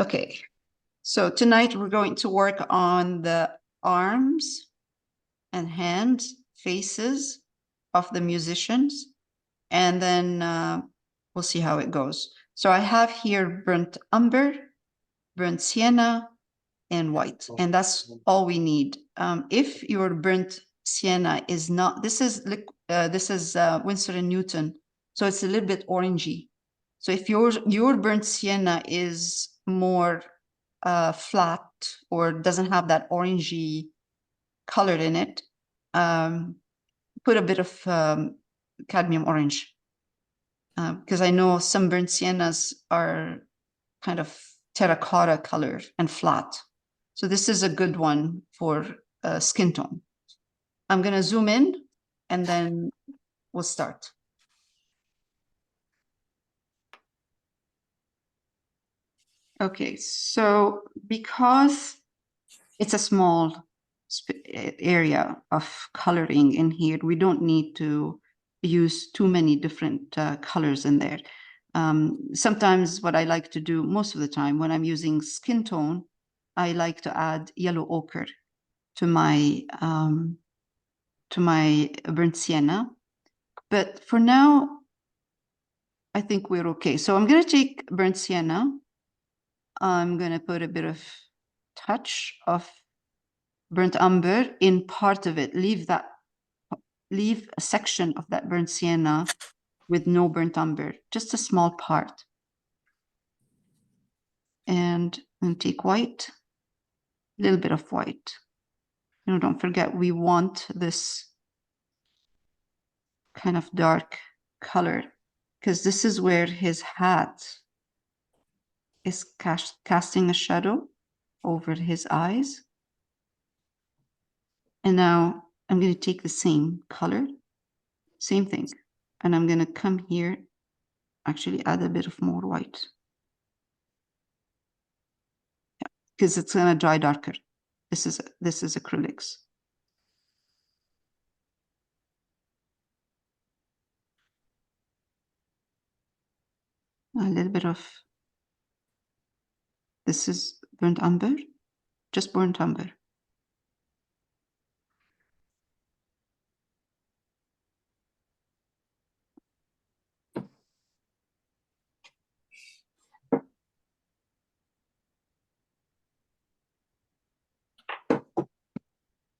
Okay, so tonight we're going to work on the arms and hands, faces of the musicians, and then we'll see how it goes. So I have here burnt umber, burnt sienna, and white, and that's all we need. If your burnt sienna is not, this is Winsor & Newton, so it's a little bit orangey. So if your burnt sienna is more flat or doesn't have that orangey color in it, put a bit of cadmium orange, because I know some burnt siennas are kind of terracotta color and flat. So this is a good one for skin tone. I'm going to zoom in and then we'll start. Okay, so because it's a small area of coloring in here, we don't need to use too many different colors in there. Sometimes what I like to do most of the time when I'm using skin tone, I like to add yellow ochre to my burnt sienna. But for now, I think we're okay. So I'm going to take burnt sienna. I'm going to put a bit of touch of burnt umber in part of it. Leave a section of that burnt sienna with no burnt umber, just a small part. And take white, a little bit of white. Don't forget, we want this kind of dark color because this is where his hat is casting a shadow over his eyes. And now I'm going to take the same color, same thing, and I'm going to come here, actually add a bit of more white. Yeah, because it's going to dry darker. This is acrylics. A little bit of, this is burnt umber, just burnt umber.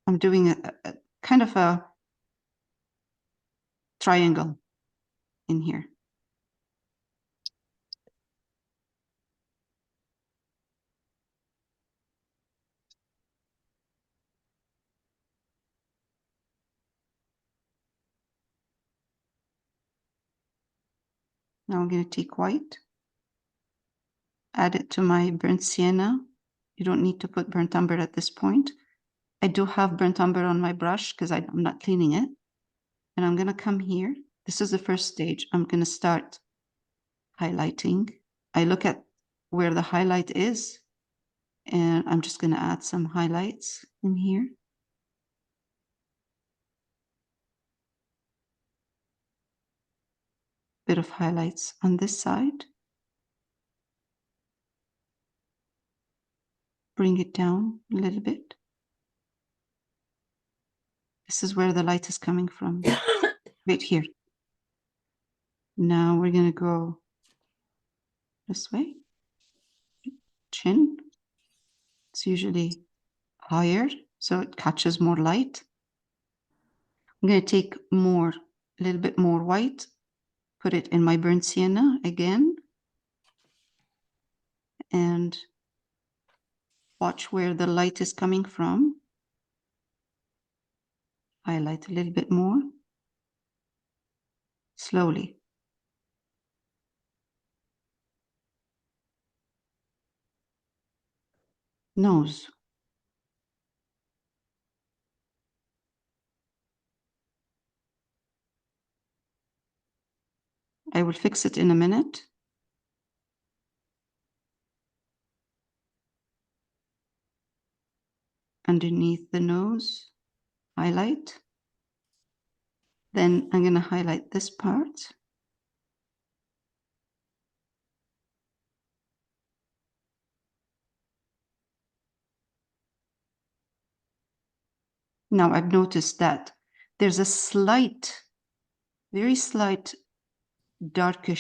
I'm doing a kind of a triangle in here. Now I'm going to take white, add it to my burnt sienna. You don't need to put burnt umber at this point. I do have burnt umber on my brush because I'm not cleaning it. And I'm going to come here. This is the first stage. I'm going to start highlighting. I look at where the highlight is, and I'm just going to add some highlights in here. Bit of highlights on this side. Bring it down a little bit. This is where the light is coming from, right here. Now we're going to go this way. Chin. It's usually higher, so it catches more light. I'm going to take a little bit more white, put it in my burnt sienna again, and watch where the light is coming from. Highlight a little bit more, slowly. Nose. I will fix it in a minute. Underneath the nose, highlight. Then I'm going to highlight this part. Now I've noticed that there's a slight, very slight darker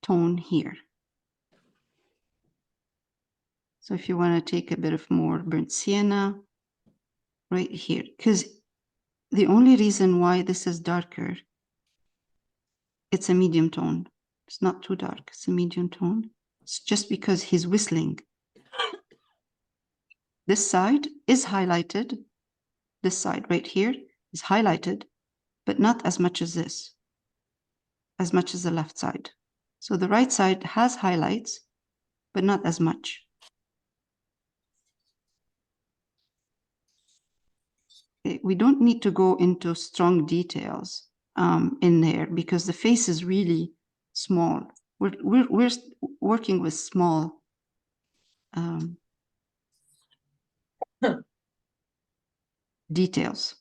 tone here. So if you want to take a bit of more burnt sienna right here, because the only reason why this is darker, it's a medium tone. It's not too dark, it's a medium tone. It's just because he's whistling. This side is highlighted. This side right here is highlighted, but not as much as this, as much as the left side. So the right side has highlights, but not as much. We don't need to go into strong details in there because the face is really small. We're working with small details.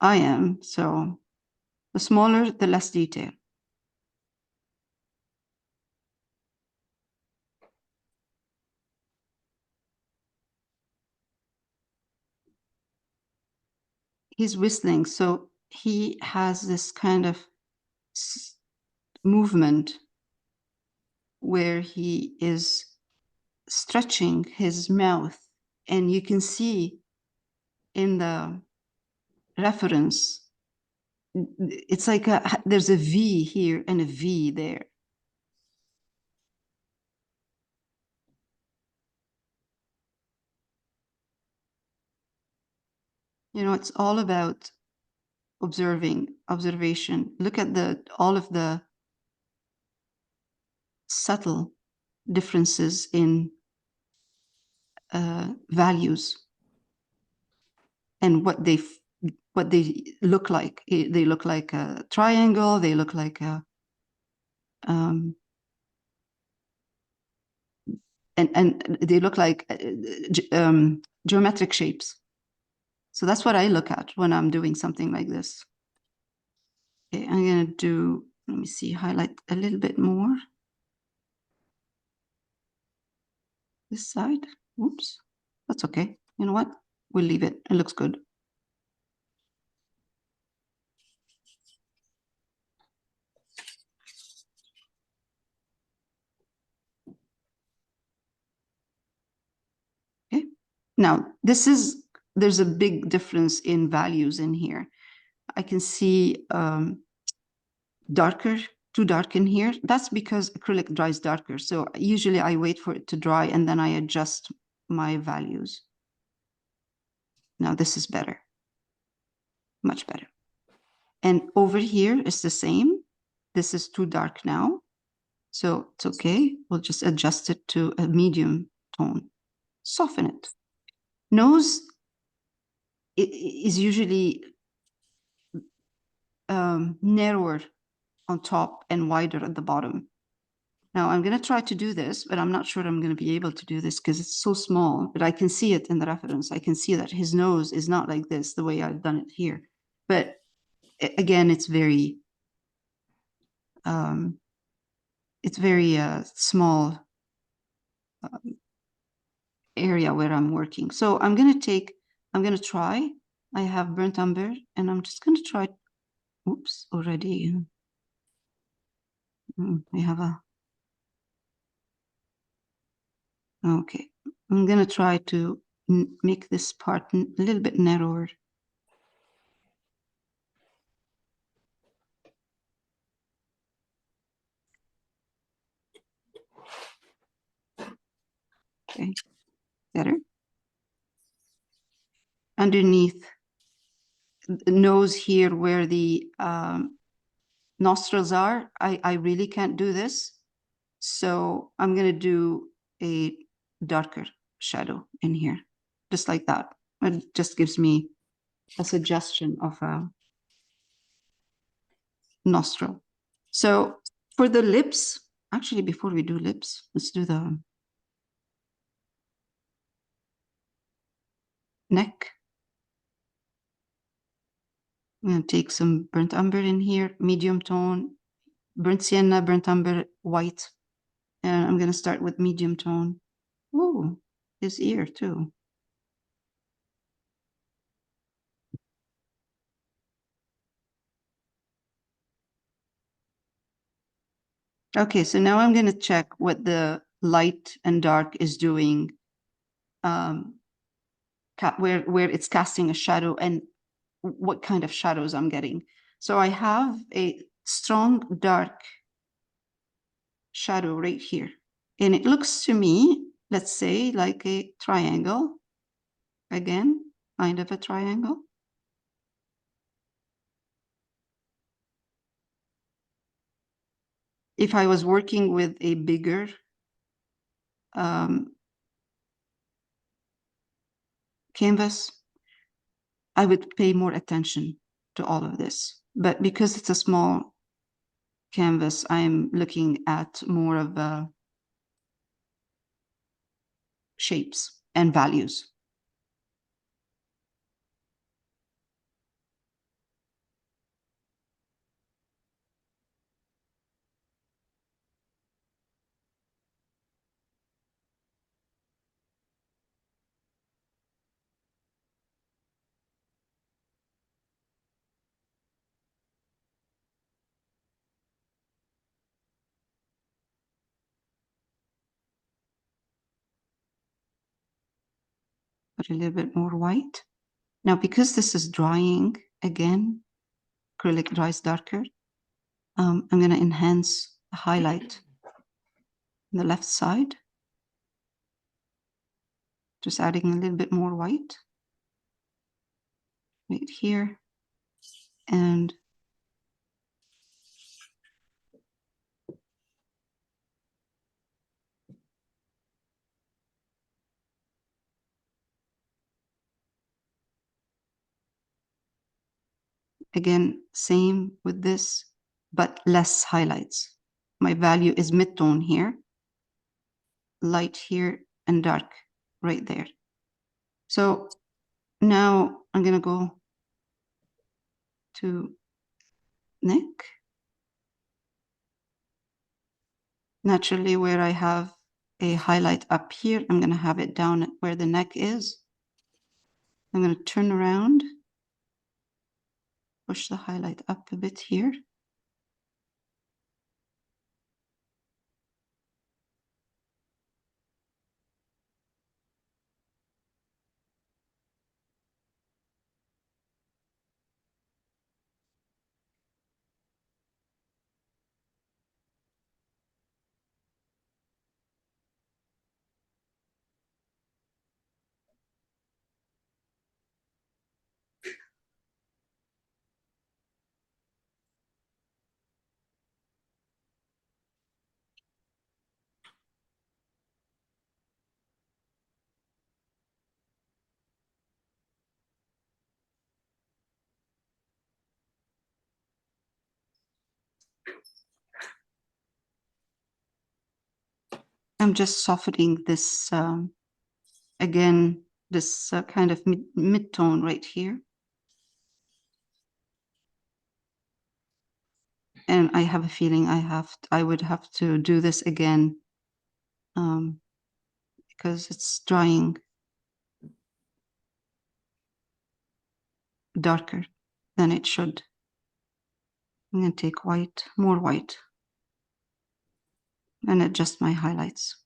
I am, so the smaller, the less detail. He's whistling, so he has this kind of movement where he is stretching his mouth, and you can see in the reference, it's like there's a V here and a V there. You know, it's all about observation. Look at all of the subtle differences in values and what they look like. They look like a triangle. They look like a and they look like geometric shapes. So that's what I look at when I'm doing something like this. Okay, I'm gonna do, let me see, highlight a little bit more. This side, oops, that's okay. You know what? We'll leave it, it looks good. Okay, now there's a big difference in values in here. I can see darker, too dark in here. That's because acrylic dries darker. So usually I wait for it to dry and then I adjust my values. Now this is better, much better. And over here is the same. This is too dark now. So it's okay. We'll just adjust it to a medium tone. Soften it. Nose is usually narrower on top and wider at the bottom. Now I'm going to try to do this, but I'm not sure I'm going to be able to do this because it's so small, but I can see it in the reference. I can see that his nose is not like this, the way I've done it here. But again, it's very small area where I'm working. So I'm going to try. I have burnt umber and I'm just going to try. Oops, already. I have a. Okay. I'm going to try to make this part a little bit narrower. Okay. Better. Underneath the nose here where the nostrils are, I really can't do this. So I'm going to do a darker shadow in here, just like that. It just gives me a suggestion of a nostril. So for the lips, actually, before we do lips, let's do the neck. I'm going to take some burnt umber in here, medium tone, burnt sienna, burnt umber, white, And I'm going to start with medium tone. Ooh, his ear too. Okay, so now I'm going to check what the light and dark is doing, where it's casting a shadow and what kind of shadows I'm getting. So I have a strong dark shadow right here. And it looks to me, let's say, like a triangle. Again, kind of a triangle. If I was working with a bigger canvas, I would pay more attention to all of this. But because it's a small canvas, I'm looking at more of shapes and values. Put a little bit more white. Now, because this is drying, again, acrylic dries darker, I'm going to enhance the highlight on the left side, just adding a little bit more white right here. And again, same with this, but less highlights. My value is mid-tone here, light here, and dark right there. So now I'm going to go to neck. Naturally, where I have a highlight up here, I'm going to have it down at where the neck is. I'm going to turn around, push the highlight up a bit here. I'm just softening this, again, this kind of mid-tone right here. And I have a feeling I would have to do this again because it's drying darker than it should. I'm going to take white, more white, and adjust my highlights.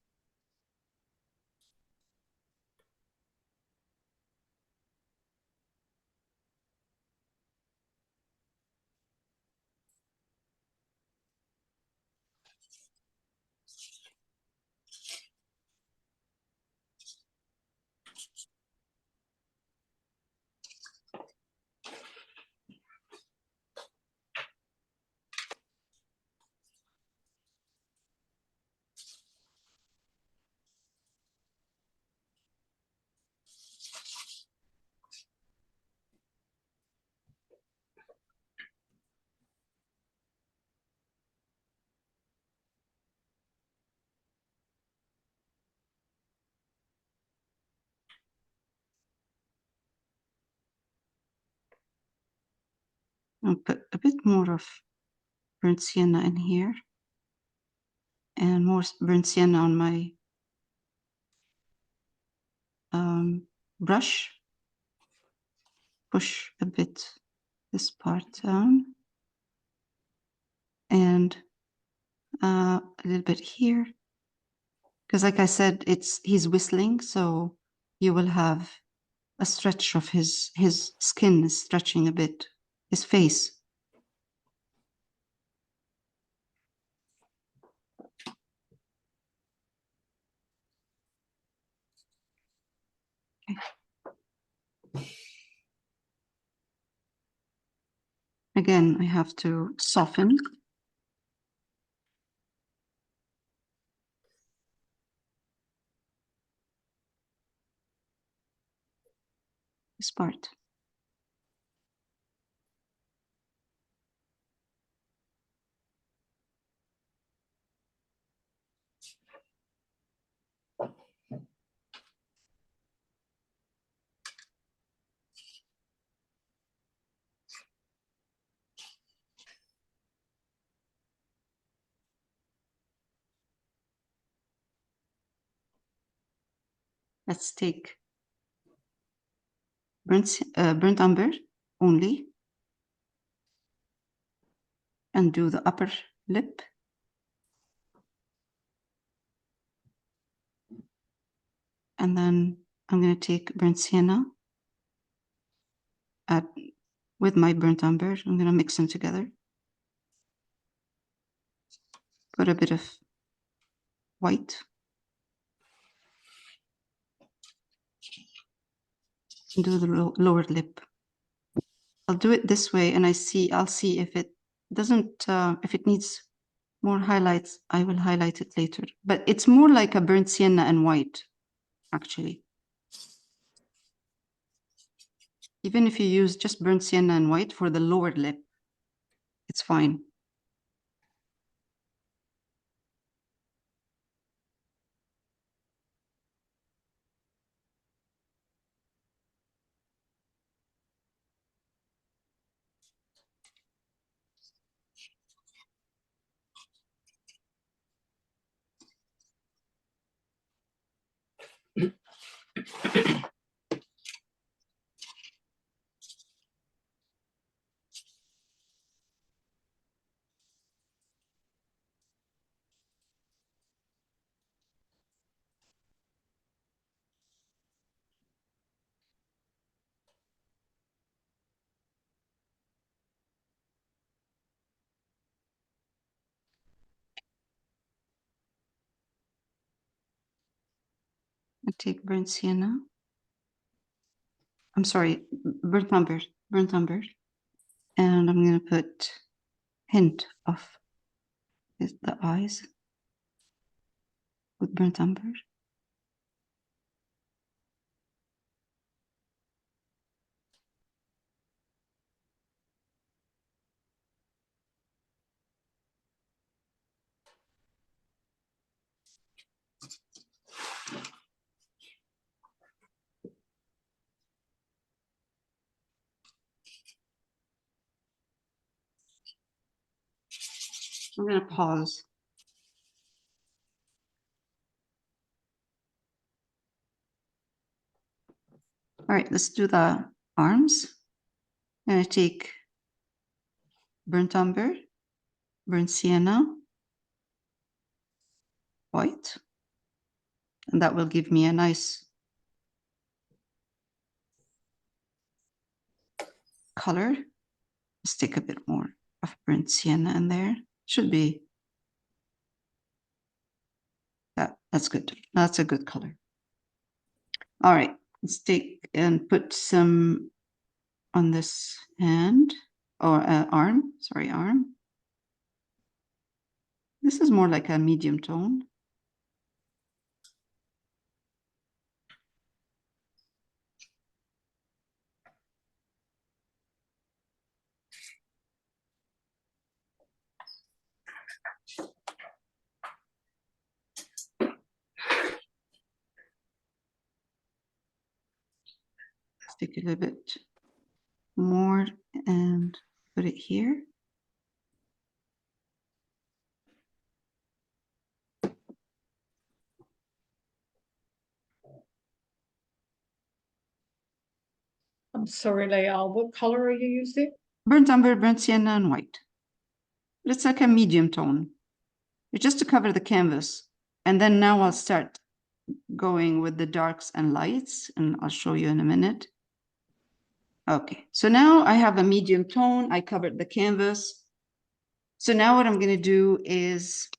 I'll put a bit more of burnt sienna in here and more burnt sienna on my brush. Push a bit this part down, and a little bit here, because like I said, he's whistling, so you will have a stretch of his skin is stretching a bit, his face. Okay. Again, I have to soften. This part. Let's take burnt umber only and do the upper lip. And then I'm going to take burnt sienna with my burnt umber. I'm going to mix them together. Put a bit of white. And do the lower lip. I'll do it this way, and I'll see if it doesn't, if it needs more highlights, I will highlight it later. But it's more like a burnt sienna and white, actually. Even if you use just burnt sienna and white for the lower lip, it's fine. I take burnt sienna. I'm sorry, burnt umber. And I'm going to put hint of the eyes with burnt umber. I'm going to pause. All right, let's do the arms. I'm going to take burnt umber, burnt sienna, white, and that will give me a nice color. Let's take a bit more of burnt sienna in there. Should be that's good. That's a good color. All right, let's take and put some on this hand or arm. Sorry, arm. This is more like a medium tone. Let's take a little bit more and put it here. I'm sorry, Layal, what color are you using? Burnt umber, burnt sienna, and white. It's like a medium tone. It's just to cover the canvas. And then now I'll start going with the darks and lights, and I'll show you in a minute. Okay, so now I have a medium tone. I covered the canvas. So now what I'm going to do is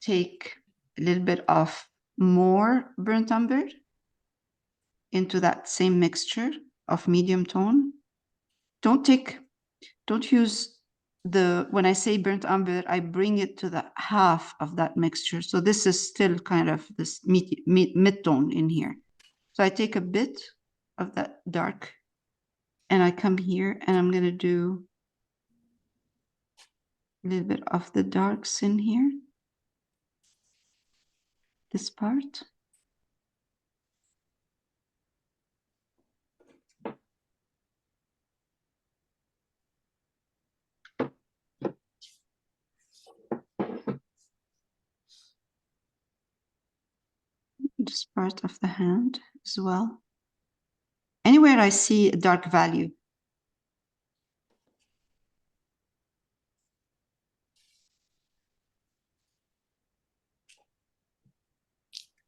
take a little bit of more burnt umber into that same mixture of medium tone. Don't use when I say burnt umber, I bring it to the half of that mixture. So this is still kind of this mid-tone in here. So I take a bit of that dark and I come here and I'm going to do a little bit of the darks in here. This part. This part of the hand as well. Anywhere I see a dark value.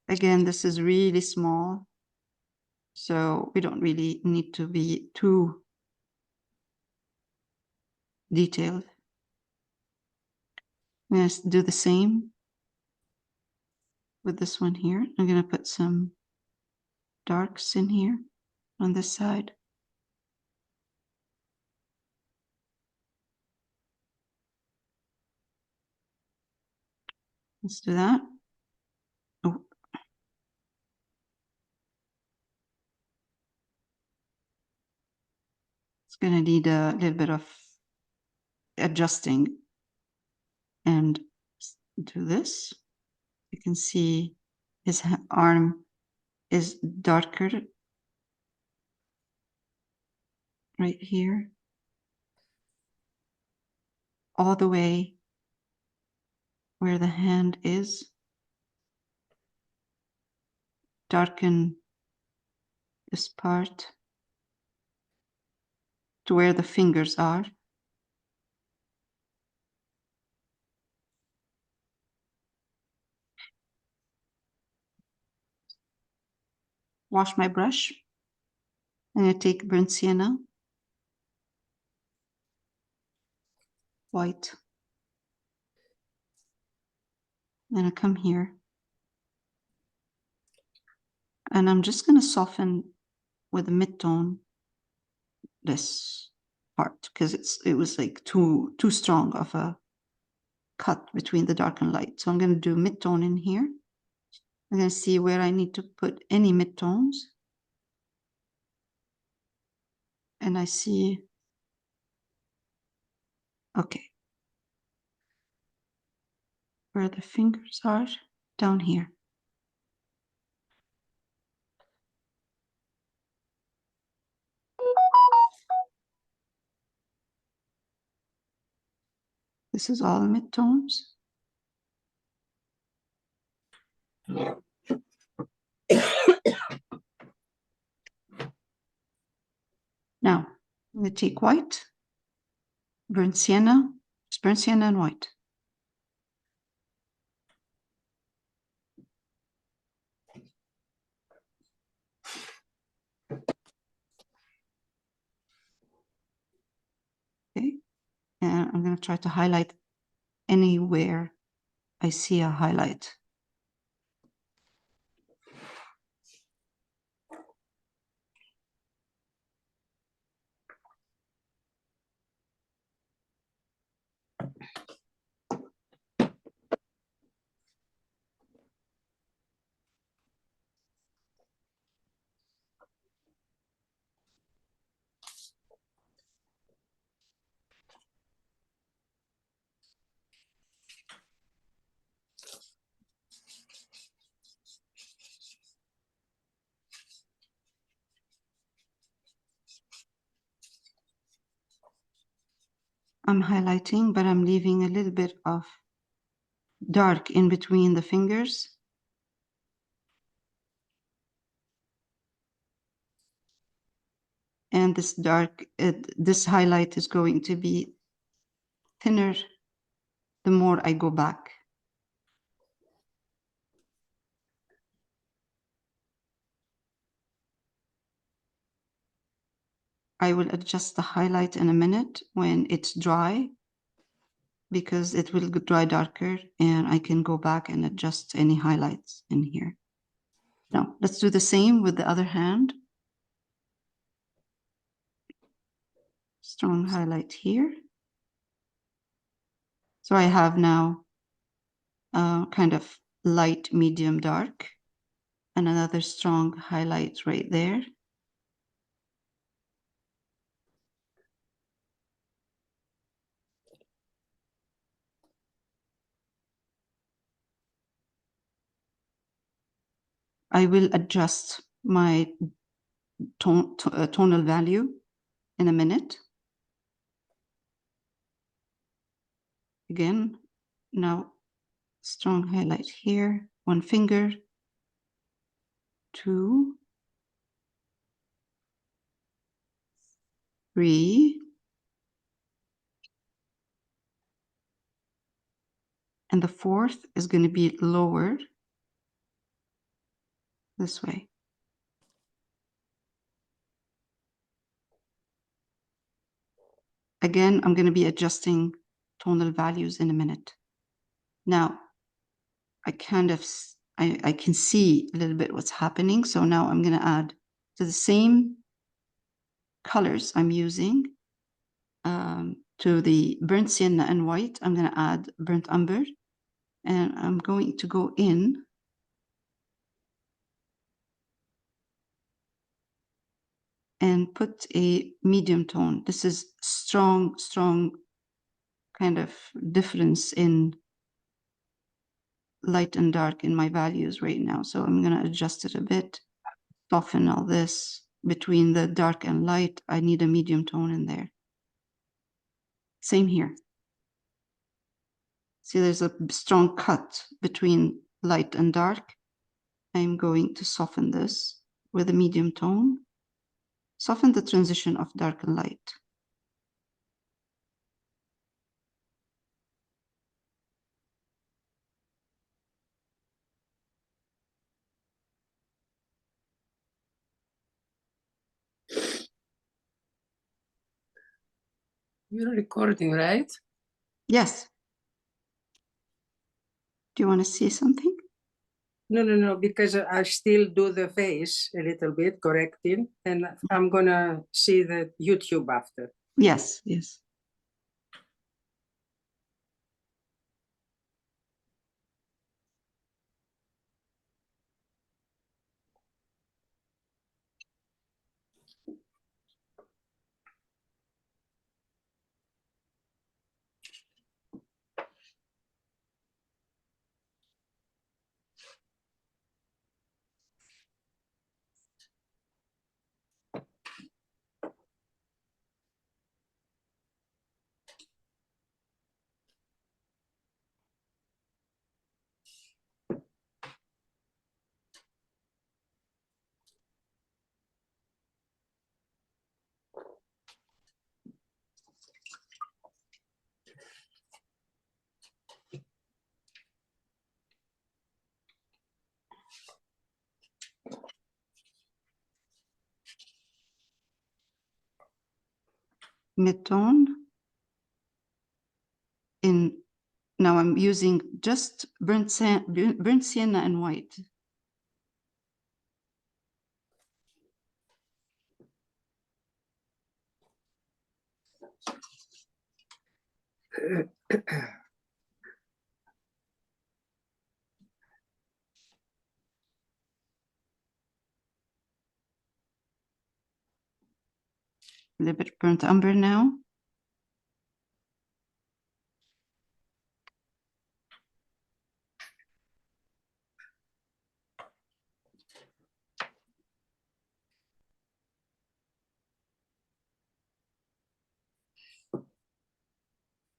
Again, this is really small, so we don't really need to be too detailed. I'm going to do the same with this one here. I'm going to put some darks in here on this side. Let's do that. Oh. It's going to need a little bit of adjusting. And do this. You can see his arm is darker right here, all the way where the hand is. Darken this part to where the fingers are. Wash my brush. I'm going to take burnt sienna, white. Then I come here. And I'm just going to soften with a mid-tone this part because it was like too strong of a cut between the dark and light. So I'm going to do mid-tone in here. I'm going to see where I need to put any mid-tones. And I see, okay, where the fingers are down here. This is all mid-tones. Now, I'm going to take white, burnt sienna, just burnt sienna and white. Okay, and I'm going to try to highlight anywhere I see a highlight. I'm highlighting, but I'm leaving a little bit of dark in between the fingers. And this dark, this highlight is going to be thinner the more I go back. I will adjust the highlight in a minute when it's dry, because it will dry darker and I can go back and adjust any highlights in here. Now, let's do the same with the other hand. Strong highlight here. So I have now kind of light, medium, dark, and another strong highlight right there. I will adjust my tonal value in a minute. Again, now strong highlight here, one finger, 2, 3, and the fourth is going to be lower this way. Again, I'm going to be adjusting tonal values in a minute. Now, I kind of, I can see a little bit what's happening. So now I'm going to add to the same colors I'm using to the burnt sienna and white. I'm going to add burnt umber, and I'm going to go in and put a medium tone. This is strong kind of difference in light and dark in my values right now. So I'm going to adjust it a bit, soften all this. Between the dark and light, I need a medium tone in there. Same here. See, there's a strong cut between light and dark. I'm going to soften this with a medium tone. Soften the transition of dark and light. You're recording, right? Yes. Do you want to see something? No, because I still do the face a little bit, correcting, and I'm gonna see the YouTube after. Yes, yes. Mid-tone. Now I'm using just burnt sienna and white. A little bit burnt umber now.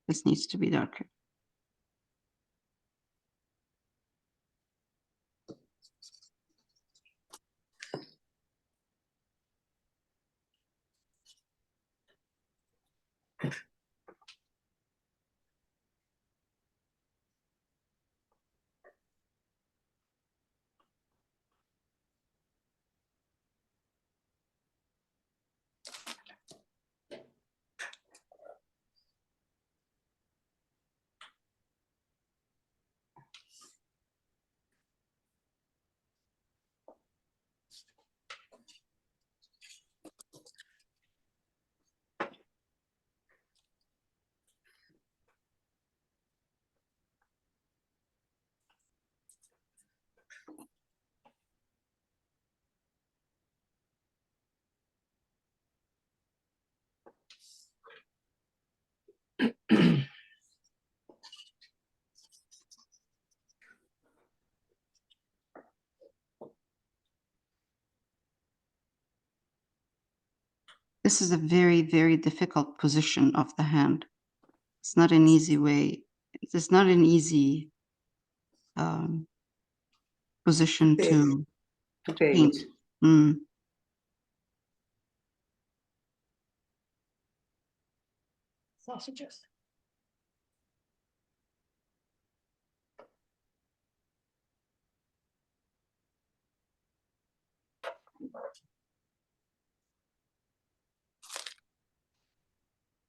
This needs to be darker. This is a very, very difficult position of the hand. It's not an easy way. It's not an easy position to paint. Mm. Sausages.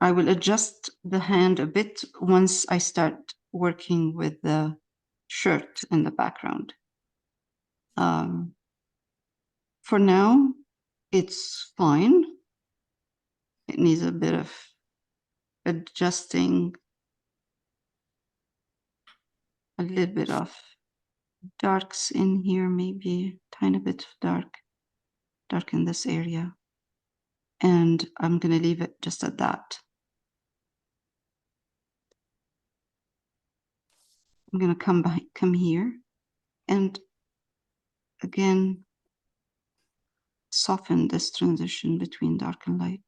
I will adjust the hand a bit once I start working with the shirt in the background. For now, it's fine. It needs a bit of adjusting, a little bit of darks in here, maybe a tiny bit of dark in this area. And I'm going to leave it just at that. I'm going to come here and again soften this transition between dark and light.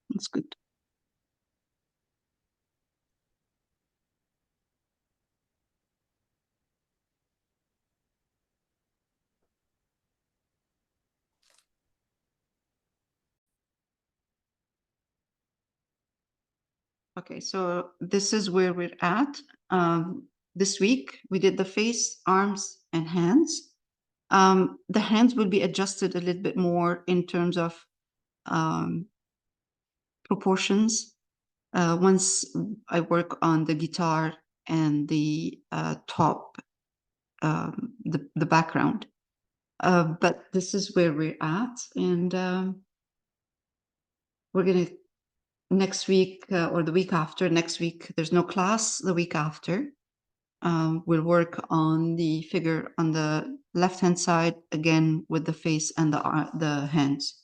That's good. Okay, so this is where we're at. This week we did the face, arms, and hands. The hands will be adjusted a little bit more in terms of proportions. Once I work on the guitar and the top, the background. But this is where we're at, and we're gonna next week or the week after. Next week there's no class. The week after, we'll work on the figure on the left-hand side again with the face and the hands.